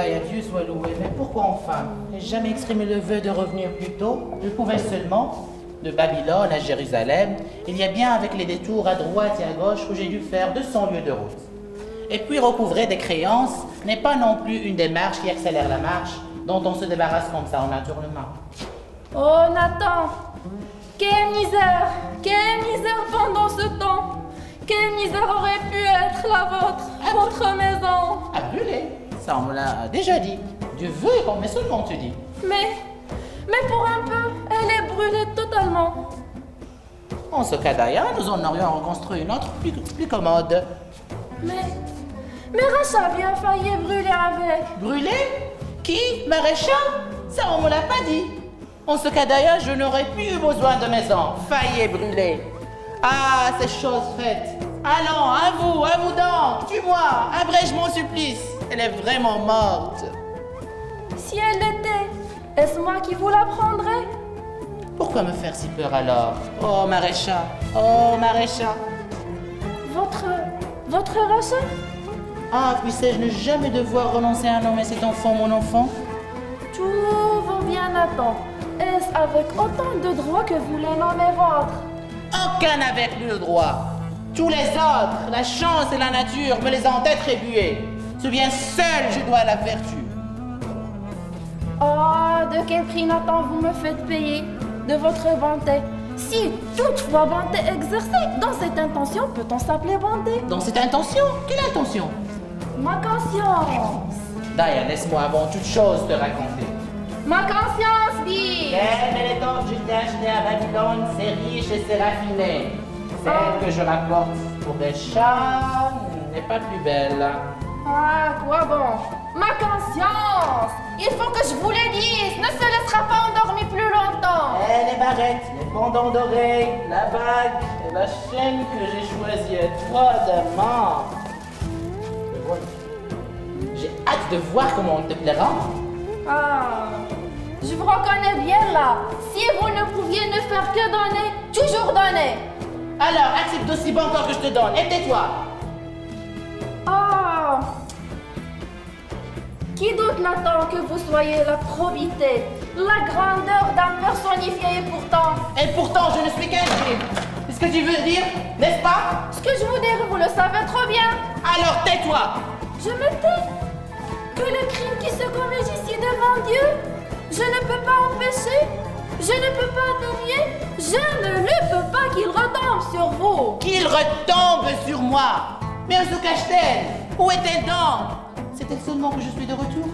Daya, Dieu soit loué, mais pourquoi enfin n'ai-je jamais exprimé le vœu de revenir plus tôt? Je pouvais seulement, de Babylone à Jérusalem, il y a bien avec les détours à droite et à gauche où j'ai dû faire 200 lieues de route. Et puis recouvrer des créances n'est pas non plus une démarche qui accélère la marche, dont on se débarrasse comme ça en un tournement. Oh Nathan, quelle misère pendant ce temps. Quelle misère aurait pu être la vôtre, votre maison. À brûler, ça on me l'a déjà dit. Dieu veut qu'on met seulement te dit. Mais pour un peu, elle est brûlée totalement. En ce cas d'ailleurs, nous en aurions reconstruit une autre plus commode. Mais Racha a bien failli brûler avec. Brûler? Qui? Maréchal? Ça on me l'a pas dit. En ce cas d'ailleurs, je n'aurais plus eu besoin de maison. Failli brûler. Ah, ces choses faites. Allons, à vous donc, tue-moi, abrège mon supplice. Elle est vraiment morte. Si elle l'était, est-ce moi qui vous la prendrais? Pourquoi me faire si peur alors? Oh, Maréchal, oh, Maréchal. Votre Racha? Ah, puissais-je ne jamais devoir renoncer à nommer cet enfant mon enfant? Tout va bien, Nathan. Est-ce avec autant de droit que vous les nommez votre? Aucun n'avait plus le droit. Tous les autres, la chance et la nature me les ont attribués. C'est bien seul je dois la vertu. Oh, de quel prix, Nathan, vous me faites payer? De votre bonté. Si toutefois bonté exercée, dans cette intention, peut-on s'appeler bonté? Dans cette intention? Quelle intention? Ma conscience. Daya, laisse-moi avant toute chose te raconter. Ma conscience dit. Quelle est l'étoffe que je t'ai achetée à Babylone, c'est riche et c'est raffiné. Celle que je m'apporte pour des chats n'est pas plus belle. Ah, quoi bon? Ma conscience. Il faut que je vous le dise, ne se laissera pas endormir plus longtemps. Et les barrettes, les pendants d'oreilles, la bague et la chaîne que j'ai choisie étroitement. J'ai hâte de voir comment on te plaira. Ah, je vous reconnais bien là. Si vous ne pouviez ne faire que donner, toujours donner. Alors, accepte d'aussi bon encore que je te donne et tais-toi. Ah, qui doute, Nathan, que vous soyez la probité, la grandeur d'âme personnifiée et pourtant, je ne suis qu'un juif. C'est ce que tu veux dire, n'est-ce pas? ce que je vous dis, vous le savez trop bien. Alors tais-toi. Je me tais. Que le crime qui se commet ici devant Dieu, je ne peux pas empêcher, je ne peux pas atténuer, je ne le peux pas qu'il retombe sur vous. Qu'il retombe sur moi. Mais où se cache-t-elle? Où est-elle donc? C'est-elle seulement que je suis de retour?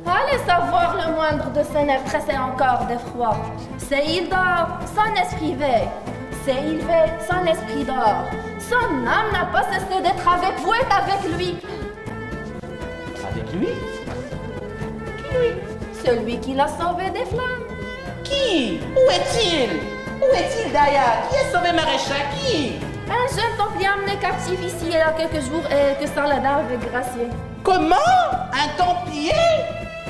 Allez savoir le moindre de ses nerfs tressés encore d'effroi. C'est il dort, son esprit veille. C'est il veille, son esprit dort. Son âme n'a pas cessé d'être avec vous et avec lui. Avec lui? Qui lui? Celui qui l'a sauvé des flammes. Qui? Où est-il? Où est-il, Daya? Qui a sauvé Maréchal? Qui? Un jeune templier amené captif ici il y a quelques jours et que Saladin avait gracié. Comment? Un templier?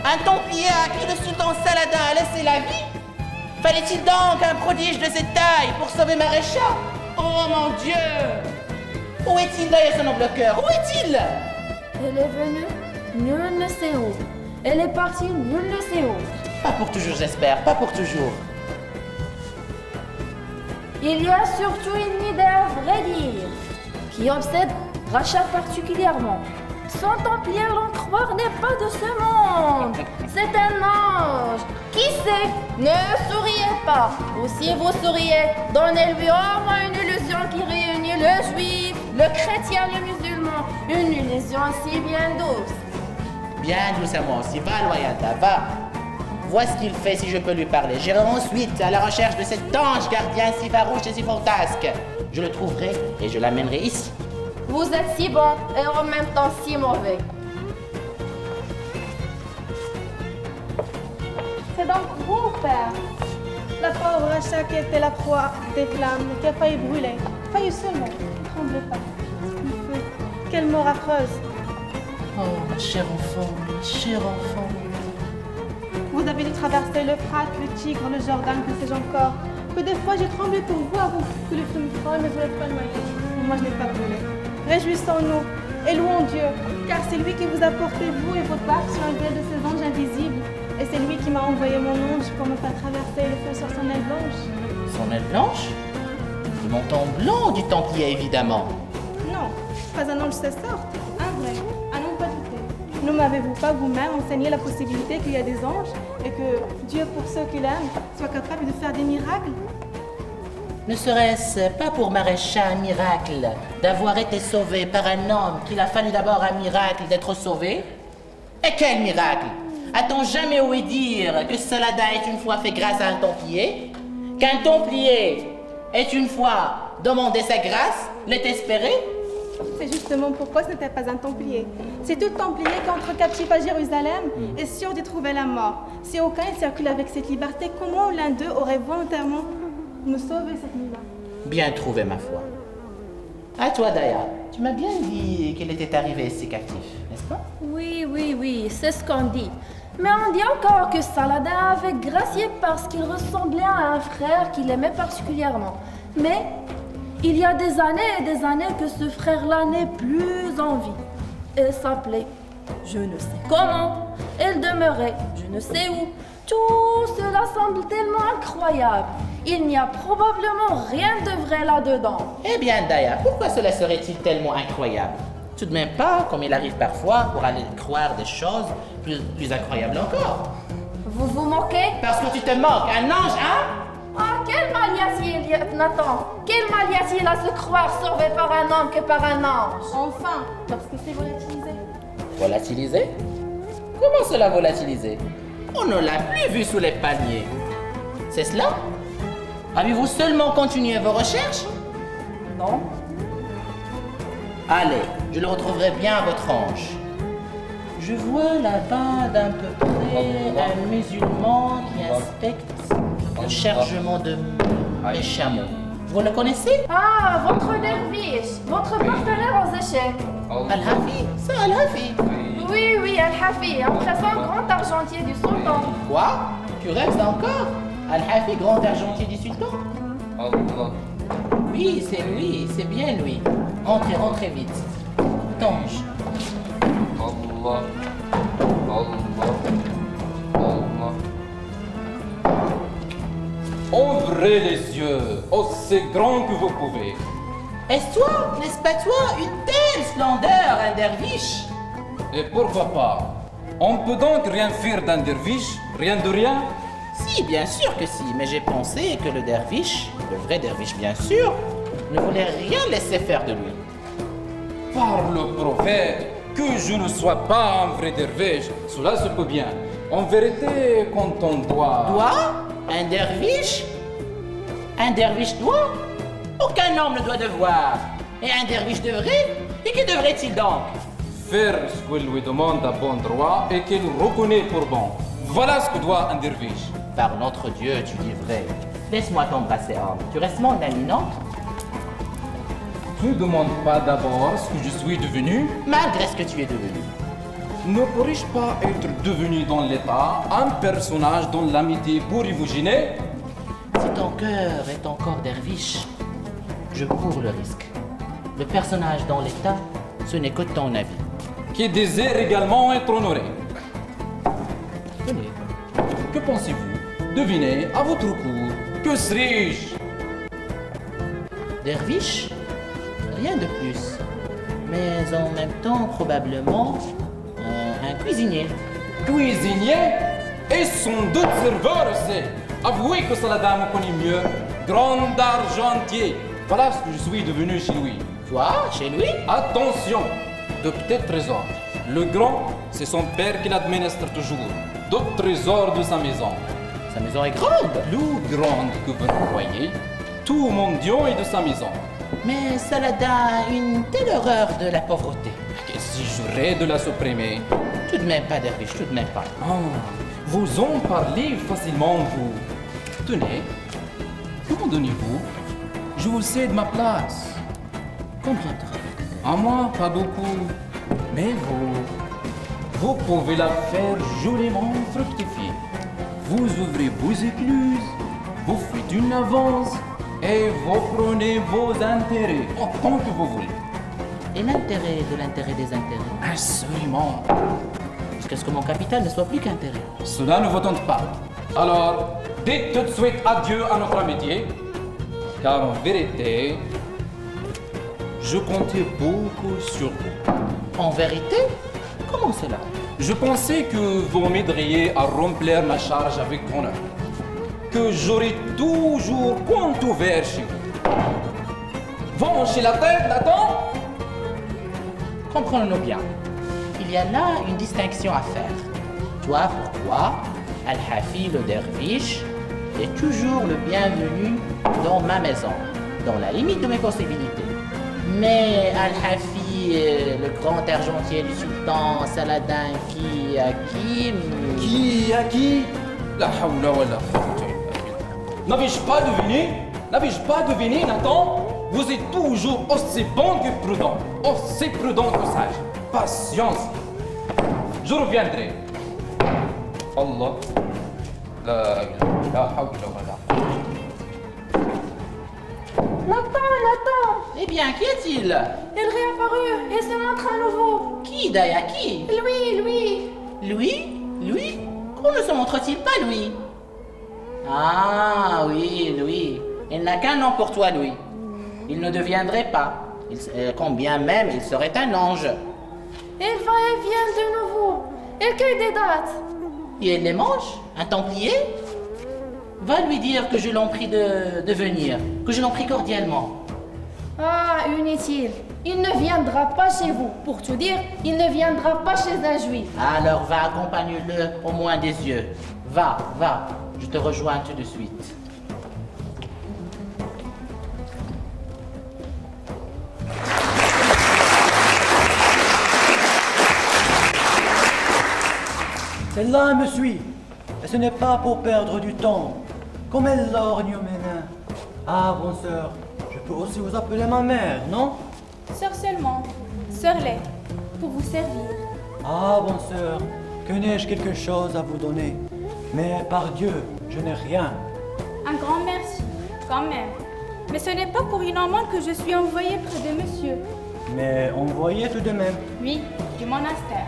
Un templier à qui le sultan Saladin a laissé la vie? Fallait-il donc un prodige de cette taille pour sauver Maréchal? Oh mon Dieu! Où est-il Daya, ce noble cœur? Où est-il? Elle est venue, nul ne sait où. Elle est partie, nul ne sait où. Pas pour toujours, j'espère, pas pour toujours. Il y a surtout une idée à vrai dire, qui obsède Rachel particulièrement. Son templier, l'en croire, n'est pas de ce monde. C'est un ange. Qui sait? Ne souriez pas. Ou si vous souriez, donnez-lui au moins une illusion qui réunit le juif, le chrétien, le musulman. Une illusion si bien douce. Bien doucement aussi, va Loyata, va. Vois ce qu'il fait si je peux lui parler. J'irai ensuite à la recherche de cet ange gardien si farouche et si fantasque. Je le trouverai et je l'amènerai ici. Vous êtes si bon et en même temps si mauvais. C'est donc vous, père. La pauvre Racha qui était la proie des flammes, qui a failli brûler. Failli seulement. Ne tremblez pas. Le feu. Quelle mort affreuse. Oh, ma chère enfant. Vous avez dû traverser l'Euphrate, le Tigre, le Jourdain, que sais-je encore. Que des fois j'ai tremblé pour vous, à vous, que le feu me frôle, mais vous n'êtes pas noyé. Et moi je n'ai pas brûlé. Réjouissons-nous et louons Dieu, car c'est lui qui vous a porté, vous et vos parts, sur un tel de ses anges invisibles. Et c'est lui qui m'a envoyé mon ange pour me faire traverser le feu sur son aile blanche. Son aile blanche? Le menton blanc du Templier, évidemment. Non, pas un ange de cette sorte, un vrai, à n'en pas douter. Ne m'avez-vous pas vous-même enseigné la possibilité qu'il y a des anges et que Dieu, pour ceux qu'il aime, soit capable de faire des miracles? Ne serait-ce pas pour Maréchal un miracle d'avoir été sauvé par un homme qu'il a fallu d'abord un miracle d'être sauvé? Et quel miracle? A-t-on jamais ouï dire que Saladin est une fois fait grâce à un Templier? Qu'un Templier est une fois demandé sa grâce, l'est espéré? C'est justement pourquoi ce n'était pas un Templier. C'est tout Templier qui entre captif à Jérusalem est sûr d'y trouver la mort. Si aucun ne circule avec cette liberté, comment l'un d'eux aurait volontairement me sauvé cette nuit-là? Bien trouvé, ma foi. À toi, Daya. Tu m'as bien dit qu'il était arrivé ici captif, n'est-ce pas? Oui, c'est ce qu'on dit. Mais on dit encore que Saladin avait gracié parce qu'il ressemblait à un frère qu'il aimait particulièrement. Mais il y a des années et des années que ce frère-là n'est plus en vie. Elle s'appelait je ne sais comment, elle demeurait je ne sais où. Tout cela semble tellement incroyable. Il n'y a probablement rien de vrai là-dedans. Eh bien, Daya, pourquoi cela serait-il tellement incroyable? Tout de même pas, comme il arrive parfois, pour aller croire des choses plus incroyables encore. Vous vous moquez? Parce que tu te moques, un ange, hein? Ah, quel maliacier, Nathan! Quel maliacier à se croire sauvé par un homme que par un ange! Enfin, parce que c'est volatilisé. Volatilisé? Comment cela volatilisé? On ne l'a plus vu sous les palmiers. C'est cela? Avez-vous seulement continué vos recherches? Non. Allez, je le retrouverai bien, votre ange. Je vois là-bas d'un peu près un musulman qui inspecte le chargement de mes chameaux. Vous le connaissez? Ah, votre derviche, votre partenaire aux échecs. Al-Hafi? C'est Al-Hafi. Oui, Al-Hafi, un présent grand argentier du sultan. Quoi? Tu rêves encore? Al-Hafi, grand argentier du sultan? Oui, c'est lui, c'est bien lui. Rentrez vite. Tange. Allah, ouvrez les yeux aussi grand que vous pouvez. Est-ce toi, n'est-ce pas toi, une telle splendeur, un derviche? Et pourquoi pas? On peut donc rien faire d'un derviche? Rien de rien? Si, bien sûr que si, mais j'ai pensé que le derviche, le vrai derviche bien sûr, ne voulait rien laisser faire de lui. Par le prophète, que je ne sois pas un vrai derviche, cela se peut bien. En vérité, quand on doit... Doit? Un derviche? Un derviche doit? Aucun homme ne doit devoir. Et un derviche devrait? Et que devrait-il donc? Faire ce qu'il lui demande à bon droit et qu'il reconnaît pour bon. Voilà ce que doit un derviche. Par notre Dieu, tu dis vrai. Laisse-moi t'embrasser, homme. Tu restes mon ami, non? Tu ne demandes pas d'abord ce que je suis devenu? Malgré ce que tu es devenu. Ne pourrais-je pas être devenu dans l'état un personnage dont l'amitié pourrait vous gêner? Si ton cœur est encore derviche, je cours le risque. Le personnage dans l'état, ce n'est que ton avis. Qui désire également être honoré. Tenez, que pensez-vous? Devinez, à votre cours, que serais-je? Derviche? Rien de plus. Mais en même temps, probablement, un cuisinier. Cuisinier? Et son doute serveur aussi. Avouez que Saladin me connaît mieux. Grand argentier. Voilà ce que je suis devenu chez lui. Toi, chez lui? Attention, de petits trésors. Le grand, c'est son père qui l'administre toujours. D'autres trésors de sa maison. Sa maison est grande. Plus grande que vous ne croyez. Tout mon Dieu est de sa maison. Mais Saladin a une telle horreur de la pauvreté. Et si j'aurais de la supprimer? Tout de même pas, derviche, tout de même pas. Ah, vous en parlez facilement, vous. Tenez, comment donnez-vous? Je vous cède ma place. Combien te rapporte-t-elle? À moi, pas beaucoup. Mais vous pouvez la faire joliment fructifier. Vous ouvrez vos écluses, vous faites une avance et vous prenez vos intérêts autant que vous voulez. Et l'intérêt de l'intérêt des intérêts? Absolument. Jusqu'à ce que mon capital ne soit plus qu'intérêt. Cela ne vous tente pas. Alors, dites tout de suite adieu à notre amitié, car en vérité, je comptais beaucoup sur vous. En vérité? Comment cela? Je pensais que vous m'aideriez à remplir ma charge avec honneur, que j'aurais toujours compte ouvert chez vous. Vanchez la tête, Nathan! Comprenons-nous bien. Il y a là une distinction à faire. Toi, pour toi, Al-Hafi le derviche est toujours le bienvenu dans ma maison, dans la limite de mes possibilités. Mais Al-Hafi, le grand argentier du sultan Saladin qui À qui? La hawla wa la quwwata illa billah. N'avais-je pas deviné, Nathan? Vous êtes toujours aussi bon que prudent, aussi prudent que sage. Patience. Je reviendrai. Allah. La hawla wa la quwwata. Nathan! Eh bien, qu'y a-t-il? Il réapparut et se montre à nouveau. Qui, Daya, qui? Lui! Lui? Comment ne se montre-t-il pas, lui? Ah, oui, Louis. Il n'a qu'un nom pour toi, Louis. Il ne deviendrait pas. Combien même il serait un ange. Il va et vient de nouveau. Il cueille des dates. Et il les mange? Un templier? Va lui dire que je l'en prie de venir, que je l'en prie cordialement. Ah, inutile. Il ne viendra pas chez vous. Pour tout dire, il ne viendra pas chez un juif. Alors va, accompagne-le au moins des yeux. Va, je te rejoins tout de suite. Celle-là me suit, et ce n'est pas pour perdre du temps. Comme elle lorgne mes nains. Ah, bonne sœur, je peux aussi vous appeler ma mère, non? Sœur seulement, sœur Lay, pour vous servir. Ah, bonne sœur, que n'ai-je quelque chose à vous donner? Mais par Dieu, je n'ai rien. Un grand merci, quand même. Mais ce n'est pas pour une amende que je suis envoyée près de monsieur. Mais envoyez tout de même. Oui, du monastère.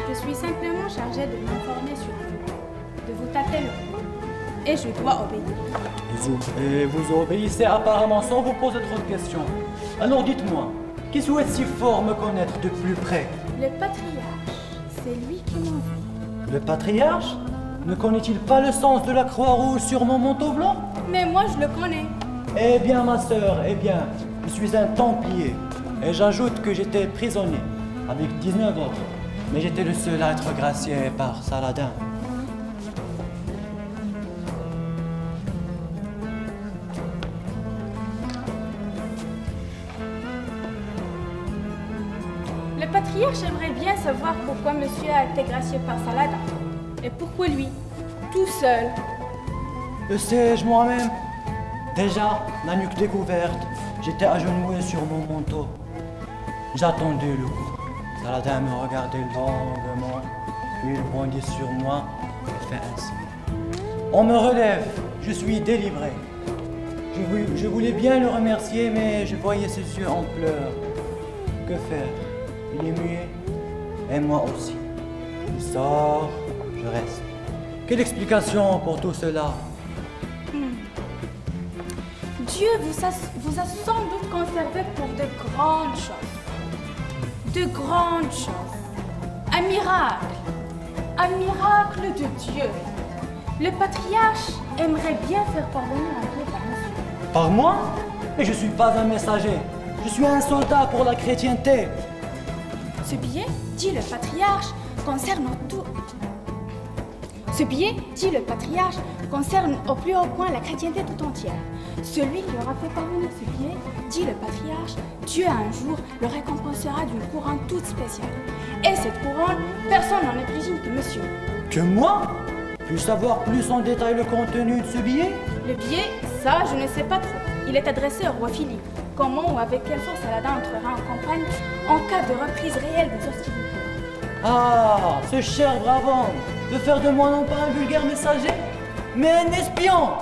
Je suis simplement chargée de m'informer sur vous, de vous tâter le pouls. Et je dois obéir. Et vous obéissez apparemment sans vous poser trop de questions. Alors dites-moi, qui souhaite si fort me connaître de plus près? Le patriarche, c'est lui qui m'envoie. Le patriarche? Ne connaît-il pas le sens de la croix rouge sur mon manteau blanc? Mais moi, je le connais. Eh bien, ma sœur, je suis un templier. Et j'ajoute que j'étais prisonnier, avec 19 autres. Mais j'étais le seul à être gracié par Saladin. Le patriarche aimerait bien savoir pourquoi monsieur a été gracié par Saladin. Et pourquoi lui, tout seul. Le sais-je moi-même? Déjà, la nuque découverte, j'étais agenouillé sur mon manteau. J'attendais le coup. Saladin me regardait longuement, puis il bondit sur moi et fait ainsi. On me relève, je suis délivré. Je voulais bien le remercier, mais je voyais ses yeux en pleurs. Que faire? Il est muet, et moi aussi. Il sort, je reste. Quelle explication pour tout cela? Dieu vous a sans doute conservé pour de grandes choses. De grandes choses. Un miracle de Dieu. Le patriarche aimerait bien faire parvenir un billet par monsieur. Par moi? Mais je suis pas un messager. Je suis un soldat pour la chrétienté. Ce billet, dit le patriarche, concerne tout. Ce billet, dit le patriarche, concerne au plus haut point la chrétienté tout entière. Celui qui aura fait parvenir ce billet, dit le patriarche, Dieu un jour le récompensera d'une couronne toute spéciale. Et cette couronne, personne n'en est plus digne que monsieur. Que moi? Puis-je savoir plus en détail le contenu de ce billet? Le billet, ça, je ne sais pas trop. Il est adressé au roi Philippe. Comment ou avec quelle force Saladin entrera en campagne en cas de reprise réelle des hostilités. Ah, ce cher brave homme veut faire de moi non pas un vulgaire messager, mais un espion.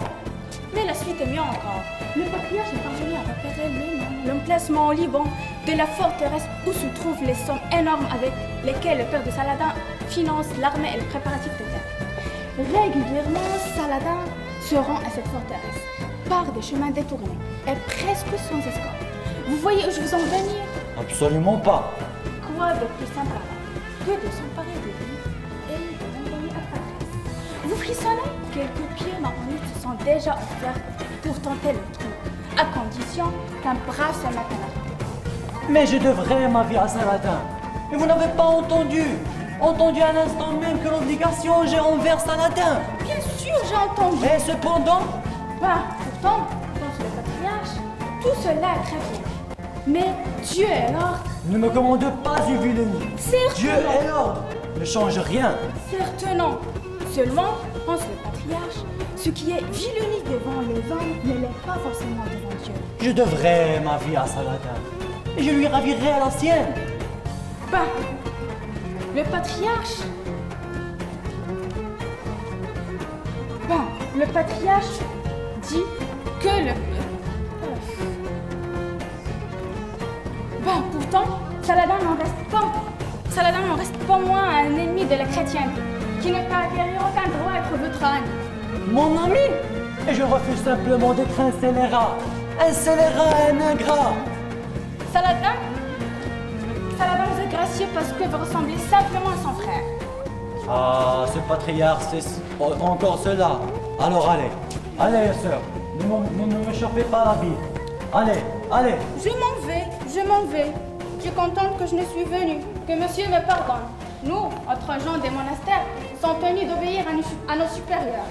Mais la suite est mieux encore. Le patriarche est parvenu à repérer le nom l'emplacement au Liban de la forteresse où se trouvent les sommes énormes avec lesquelles le père de Saladin finance l'armée et le préparatif de guerre. Régulièrement, Saladin se rend à cette forteresse par des chemins détournés et presque sans escorte. Vous voyez où je veux en venir? Absolument pas. Quoi de plus simple que de s'emparer de lui et de l'envoyer à Patrice? Vous frissonnez? Quelques pieds marronniers se sont déjà offerts pour tenter le trou, à condition qu'un brave se mette à l'arrêter. Mais je devrais ma vie à Saladin. Et vous n'avez pas entendu à l'instant même que l'obligation j'ai envers Saladin. Bien sûr, j'ai entendu. Et cependant, Pourtant, pense le patriarche, tout cela est très bien. Mais Dieu est l'ordre. ne me commande pas une vilenie. Certes Dieu non. est l'ordre. Ne change rien. Certes non. Seulement, pense le patriarche, ce qui est vilenie devant les hommes ne l'est pas forcément devant Dieu. Je devrais ma vie à Saladin. Et je lui ravirai la sienne. Le patriarche. Le patriarche dit que le. Pourtant, Saladin n'en reste pas moins un ennemi de la chrétienté, qui ne peut acquérir aucun droit à être le trône. Mon ami. Et je refuse simplement d'être un scélérat. Un scélérat et un ingrat. Saladin vous est gracieux parce que vous ressemblez simplement à son frère. Ah, ce patriarche, c'est encore cela. Alors allez, sœur, ne me chauffez pas la vie. Allez. Je m'en vais. Je suis contente que je ne suis venue, que monsieur me pardonne. Nous, autres gens des monastères, sommes tenus d'obéir à nos supérieurs.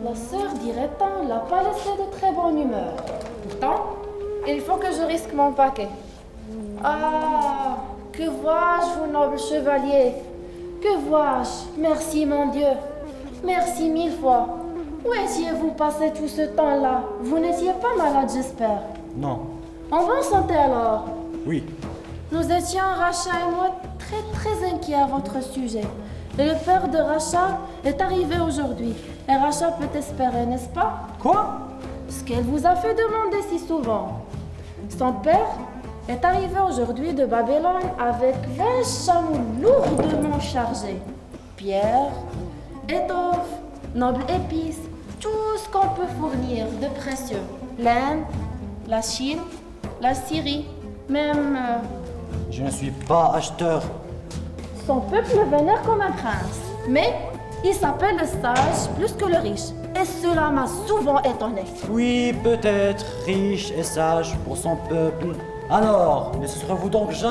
La sœur d'Irétan l'a pas laissé de très bonne humeur. Pourtant, il faut que je risque mon paquet. Ah, que vois-je, vous noble chevalier? Que vois-je? Merci, mon Dieu. Merci mille fois. Où étiez-vous passé tout ce temps-là? Vous n'étiez pas malade, j'espère. Non. En bonne santé alors. Oui. Nous étions, Racha et moi, très inquiets à votre sujet. Et le père de Racha est arrivé aujourd'hui. Et Racha peut espérer, n'est-ce pas? Quoi? Ce qu'elle vous a fait demander si souvent. Son père est arrivé aujourd'hui de Babylone avec 20 chameaux lourdement chargés. Pierres, étoffes, nobles épices, tout ce qu'on peut fournir de précieux. L'Inde, la Chine, la Syrie, même Je ne suis pas acheteur. son peuple le vénère comme un prince. Mais il s'appelle le sage plus que le riche. Et cela m'a souvent étonné. Oui, peut-être riche et sage pour son peuple. Alors, ne serez-vous donc jamais